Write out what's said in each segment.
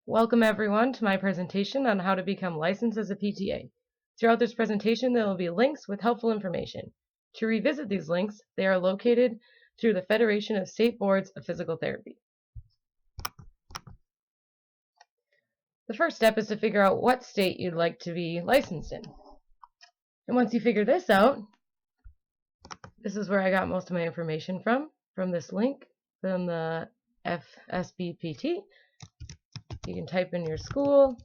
Welcome everyone to my presentation on how to become licensed as a PTA. Throughout this presentation, there will be links with helpful information. To revisit these links, they are located through the Federation of State Boards of Physical Therapy. The first step is to figure out what state you'd like to be licensed in. And once you figure this out, this is where I got most of my information from this link, from the FSBPT. You can type in your school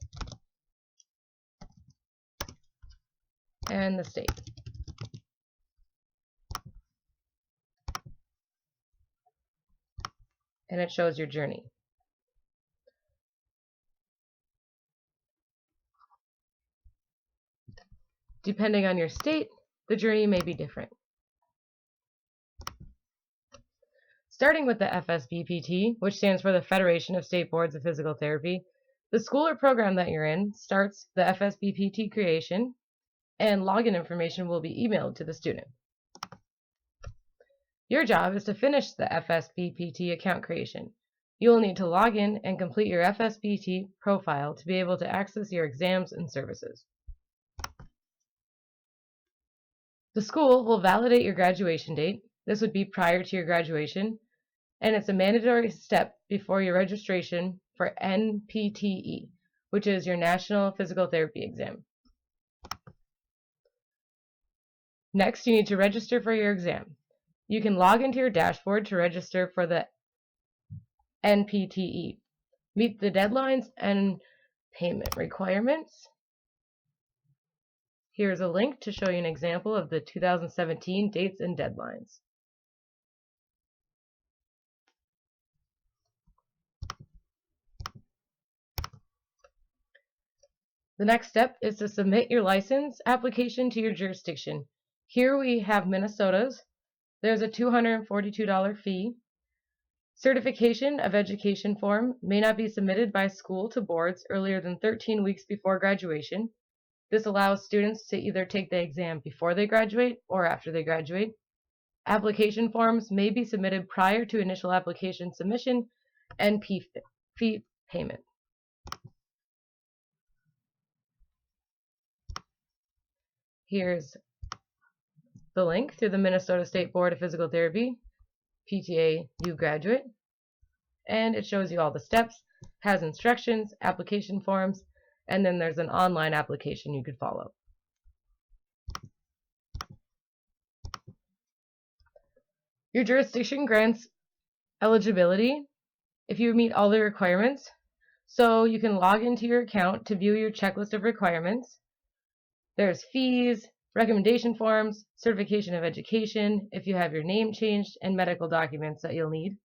and the state. And it shows your journey. Depending on your state, the journey may be different. Starting with the FSBPT, which stands for the Federation of State Boards of Physical Therapy, the school or program that you're in starts the FSBPT creation, and login information will be emailed to the student. Your job is to finish the FSBPT account creation. You will need to log in and complete your FSBPT profile to be able to access your exams and services. The school will validate your graduation date. This would be prior to your graduation, and it's a mandatory step before your registration for NPTE, which is your National Physical Therapy Exam. Next, you need to register for your exam. You can log into your dashboard to register for the NPTE. Meet the deadlines and payment requirements. Here's a link to show you an example of the 2017 dates and deadlines. The next step is to submit your license application to your jurisdiction. Here we have Minnesota's. There's a $242 fee. Certification of education form may not be submitted by school to boards earlier than 13 weeks before graduation. This allows students to either take the exam before they graduate or after they graduate. Application forms may be submitted prior to initial application submission and fee payment. Here's the link through the Minnesota State Board of Physical Therapy, PTA new graduate, and it shows you all the steps, has instructions, application forms, and then there's an online application you could follow. Your jurisdiction grants eligibility if you meet all the requirements, so you can log into your account to view your checklist of requirements. There's fees, recommendation forms, certification of education, if you have your name changed, and medical documents that you'll need.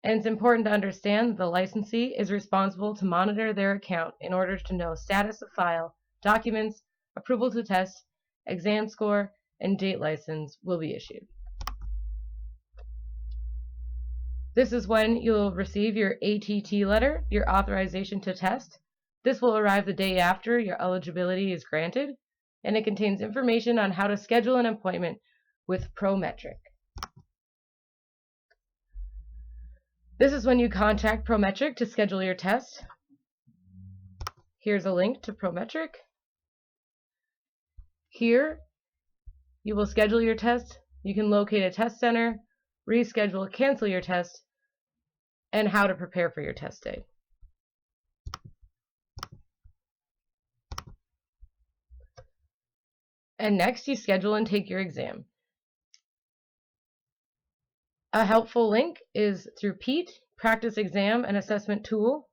And it's important to understand that the licensee is responsible to monitor their account in order to know status of file, documents, approval to test, exam score, and date license will be issued. This is when you'll receive your ATT letter, your authorization to test. This will arrive the day after your eligibility is granted, and it contains information on how to schedule an appointment with Prometric. This is when you contact Prometric to schedule your test. Here's a link to Prometric. Here, you will schedule your test. You can locate a test center, reschedule, cancel your test, and how to prepare for your test day. And next, you schedule and take your exam. A helpful link is through PEAT, Practice Exam and Assessment Tool.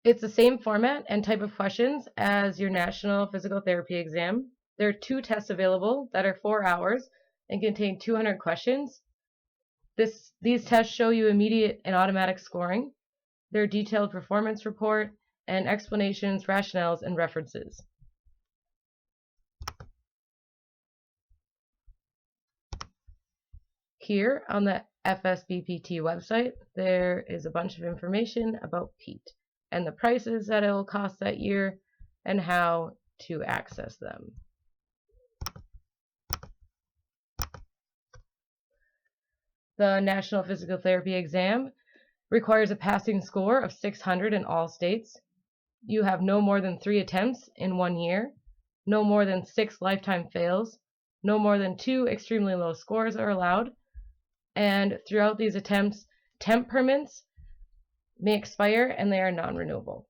It's the same format and type of questions as your National Physical Therapy Exam. There are 2 tests available that are 4 hours and contain 200 questions. These tests show you immediate and automatic scoring, their detailed performance report, and explanations, rationales, and references. Here on the FSBPT website, there is a bunch of information about PEAT and the prices that it will cost that year and how to access them. The National Physical Therapy Exam requires a passing score of 600 in all states. You have no more than 3 attempts in 1 year, no more than 6 lifetime fails, no more than 2 extremely low scores are allowed, and throughout these attempts, temp permits may expire and they are non-renewable.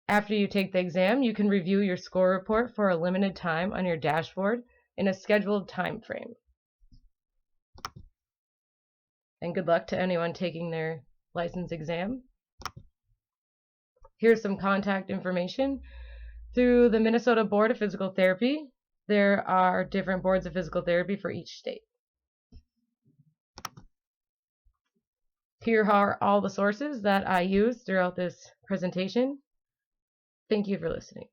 After you take the exam, you can review your score report for a limited time on your dashboard in a scheduled time frame. And good luck to anyone taking their license exam. Here's some contact information. Through the Minnesota Board of Physical Therapy, there are different boards of physical therapy for each state. Here are all the sources that I used throughout this presentation. Thank you for listening.